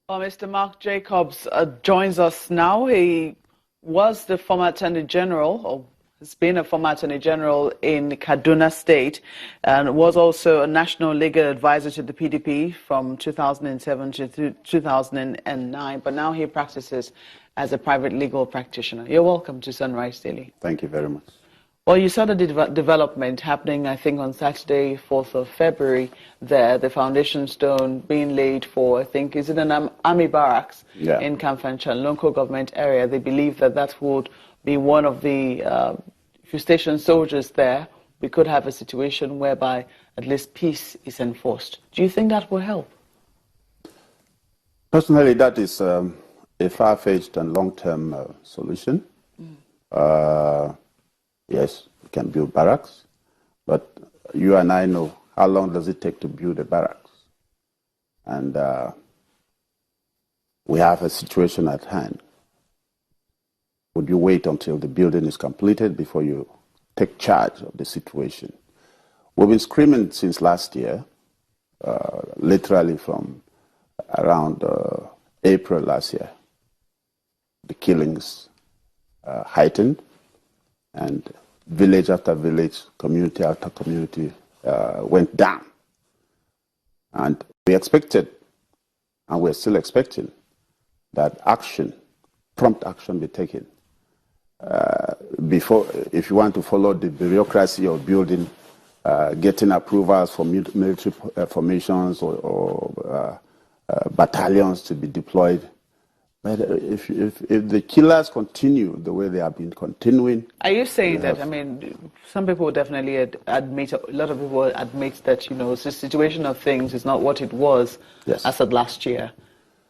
Well, Mr. Mark Jacobs joins us now. He was the former Attorney General, or has been a former Attorney General in Kaduna State, and was also a national legal advisor to the PDP from 2007 to 2009. But now he practices as a private legal practitioner. You're welcome to Sunrise Daily. Thank you very much. Well, you saw the development happening, I think, on Saturday, 4th of February, there, the foundation stone being laid for, I think, is it an army barracks in Kamfanchan, local government area. They believe that that would be one of the, if you station soldiers there, we could have a situation whereby at least peace is enforced. Do you think that will help? Personally, that is a far-fetched and long-term solution. Yes, we can build barracks, but you and I know how long does it take to build a barracks. And we have a situation at hand. Would you wait until the building is completed before you take charge of the situation? We've been screaming since last year, literally from around April last year. The killings heightened. And village after village, community after community went down. And we expected, and we're still expecting, that action, prompt action be taken. Before, if you want to follow the bureaucracy of building, getting approvals for military formations or battalions to be deployed. But if the killers continue the way they have been continuing... Are you saying that, I mean, some people definitely admit, a lot of people admit that, you know, the situation of things is not what it was as of last year,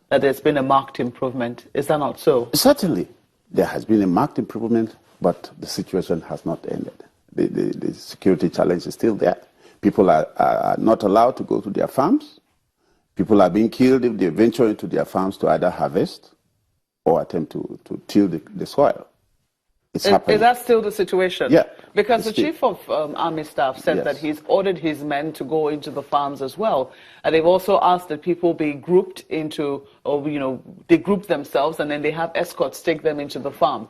that there's been a marked improvement. Is that not so? Certainly, there has been a marked improvement, but the situation has not ended. The security challenge is still there. People are not allowed to go to their farms. People are being killed if they venture into their farms to either harvest or attempt to till the soil. It's happening. Is that still the situation? Yeah. Because the chief of army staff said that he's ordered his men to go into the farms as well. And they've also asked that people be grouped into, or, you know, they group themselves and then they have escorts take them into the farm.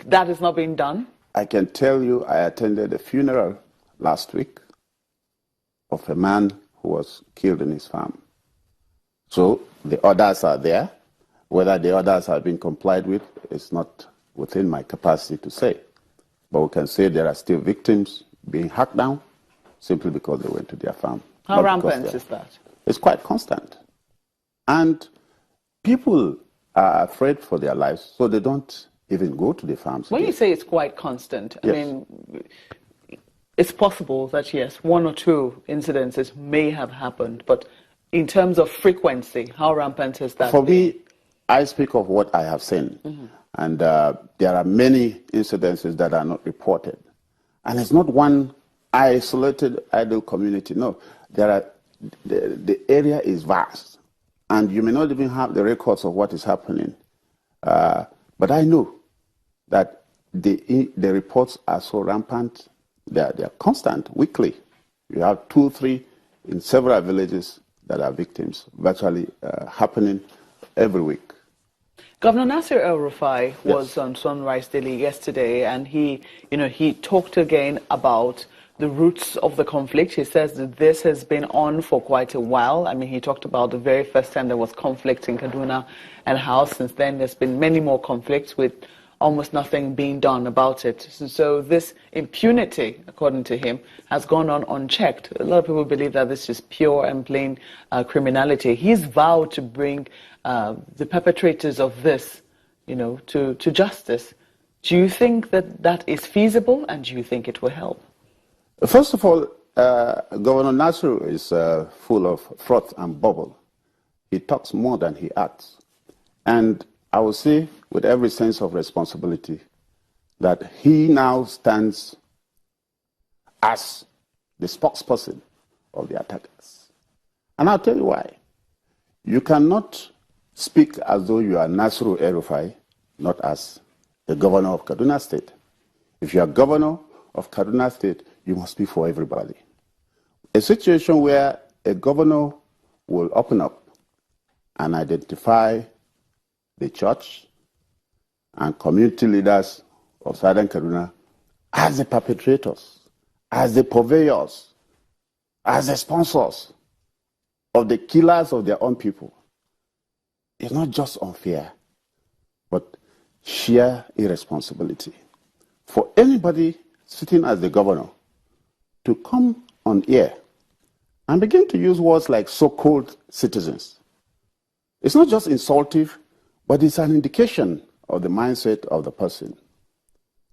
That is not being done? I can tell you I attended a funeral last week of a man who was killed in his farm. So the orders are there. Whether the orders have been complied with is not within my capacity to say. But we can say there are still victims being hacked down simply because they went to their farm. How rampant is that? It's quite constant. And people are afraid for their lives, so they don't even go to the farms. When you say it's quite constant, I mean, it's possible that, yes, one or two incidences may have happened, but in terms of frequency, how rampant is that? For me, I speak of what I have seen. And there are many incidences that are not reported. And it's not one isolated, idle community. No, the area is vast. And you may not even have the records of what is happening. But I know that the reports are so rampant, they are constant, weekly. You have 2, 3 in several villages that are victims, virtually happening every week. Governor Nasir El-Rufai was on Sunrise Daily yesterday, and he talked again about the roots of the conflict. He says that this has been on for quite a while. I mean, he talked about the very first time there was conflict in Kaduna and how since then there's been many more conflicts with almost nothing being done about it. So this impunity, according to him, has gone on unchecked. A lot of people believe that this is pure and plain criminality. He's vowed to bring the perpetrators of this, to justice. Do you think that that is feasible, and do you think it will help? First of all, Governor Nasir is full of froth and bubble. He talks more than he acts. And I will say, with every sense of responsibility, that he now stands as the spokesperson of the attackers. And I'll tell you why. You cannot speak as though you are Nasir El-Rufai, not as the governor of Kaduna State. If you are governor of Kaduna State, you must speak for everybody. A situation where a governor will open up and identify the church and community leaders of Southern Kaduna as the perpetrators, as the purveyors, as the sponsors of the killers of their own people. It's not just unfair, but sheer irresponsibility for anybody sitting as the governor to come on air and begin to use words like so-called citizens. It's not just insultive, but it's an indication of the mindset of the person,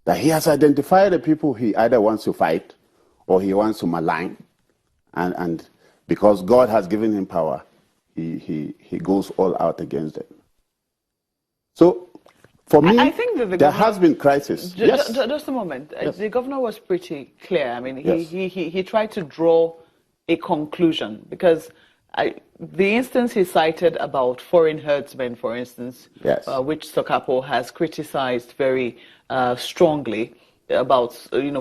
that he has identified the people he either wants to fight or he wants to malign, and because God has given him power, he goes all out against them. So, for me, I think that there has been crisis. Just a moment. Yes. The governor was pretty clear. I mean, Yes. he tried to draw a conclusion, because the instance he cited about foreign herdsmen, for instance, Yes. Which Sokapo has criticized very strongly about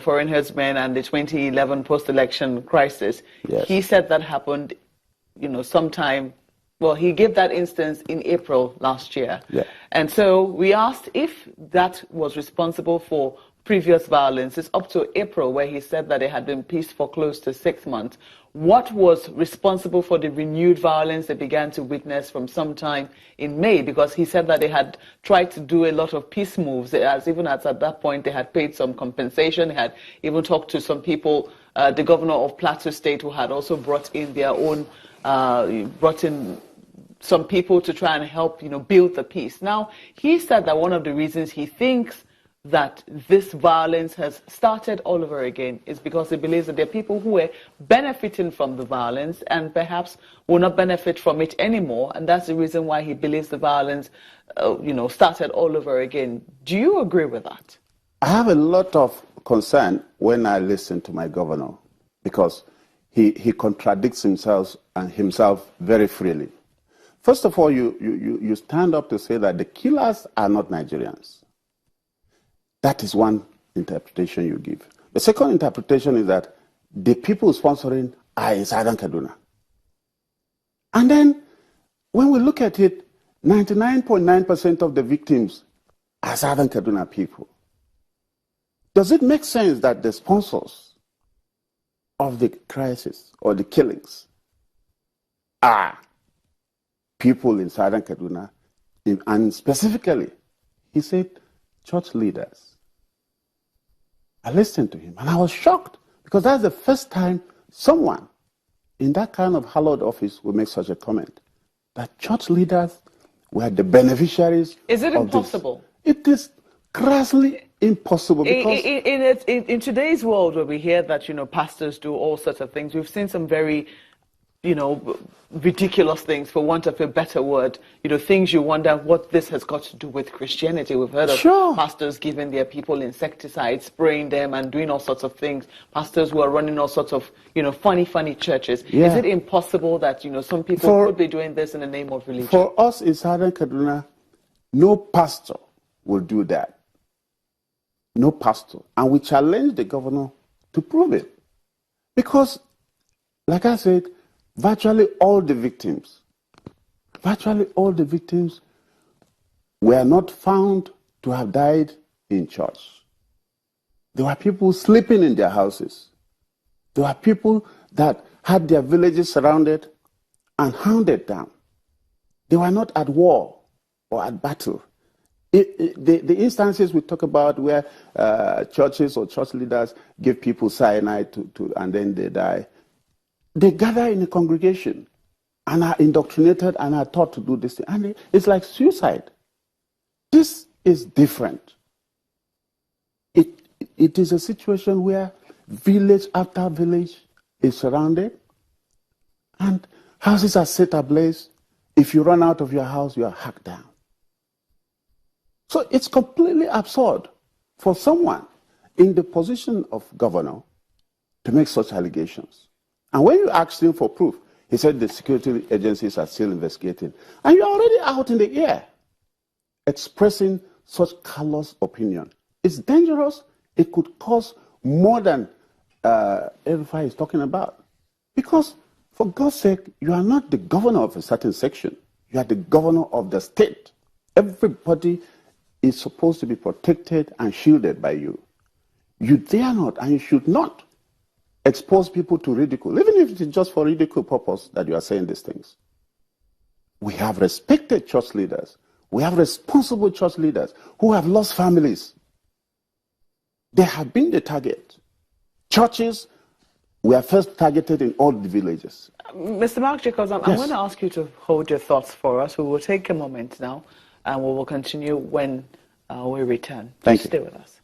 foreign herdsmen and the 2011 post-election crisis. Yes. He said that happened sometime. Well, he gave that instance in April last year. Yeah. And so we asked if that was responsible for previous violence. It's up to April, where he said that it had been peace for close to 6 months. What was responsible for the renewed violence they began to witness from sometime in May? Because he said that they had tried to do a lot of peace moves. Even at that point, they had paid some compensation. They had even talked to some people, the governor of Plateau State, who had also brought in their own, brought in some people to try and help, build the peace. Now, he said that one of the reasons he thinks that this violence has started all over again is because he believes that there are people who are benefiting from the violence and perhaps will not benefit from it anymore. And that's the reason why he believes the violence, started all over again. Do you agree with that? I have a lot of concern when I listen to my governor, because he contradicts himself very freely. First of all, you stand up to say that the killers are not Nigerians. That is one interpretation you give. The second interpretation is that the people sponsoring are in Southern Kaduna. And then, when we look at it, 99.9% of the victims are Southern Kaduna people. Does it make sense that the sponsors of the crisis or the killings are people in Southern Kaduna, and specifically, he said, church leaders? I listened to him and I was shocked, because that's the first time someone in that kind of hallowed office would make such a comment, that church leaders were the beneficiaries. Is it impossible? It is crassly impossible, because in today's world, where we hear that pastors do all sorts of things, we've seen some very ridiculous things, for want of a better word, things you wonder what this has got to do with Christianity. We've heard of pastors giving their people insecticides, spraying them and doing all sorts of things. Pastors who are running all sorts of, funny churches. Yeah. Is it impossible that, some people could be doing this in the name of religion? For us in Southern Kaduna, no pastor will do that. No pastor. And we challenge the governor to prove it. Because, like I said, virtually all the victims were not found to have died in church. There were people sleeping in their houses. There were people that had their villages surrounded and hounded down. They were not at war or at battle. The instances we talk about where churches or church leaders give people cyanide and then they die, they gather in a congregation and are indoctrinated and are taught to do this thing. And it's like suicide. This is different. It is a situation where village after village is surrounded and houses are set ablaze. If you run out of your house, you are hacked down. So it's completely absurd for someone in the position of governor to make such allegations. And when you asked him for proof, he said the security agencies are still investigating. And you're already out in the air expressing such callous opinion. It's dangerous. It could cause more than Rufai is talking about. Because, for God's sake, you are not the governor of a certain section. You are the governor of the state. Everybody is supposed to be protected and shielded by you. You dare not, and you should not expose people to ridicule, even if it is just for ridicule purpose that you are saying these things. We have respected church leaders. We have responsible church leaders who have lost families. They have been the target. Churches were first targeted in all the villages. Mr. Mark Jacobs, I'm going to ask you to hold your thoughts for us. We will take a moment now, and we will continue when we return. Thank you. Stay with us.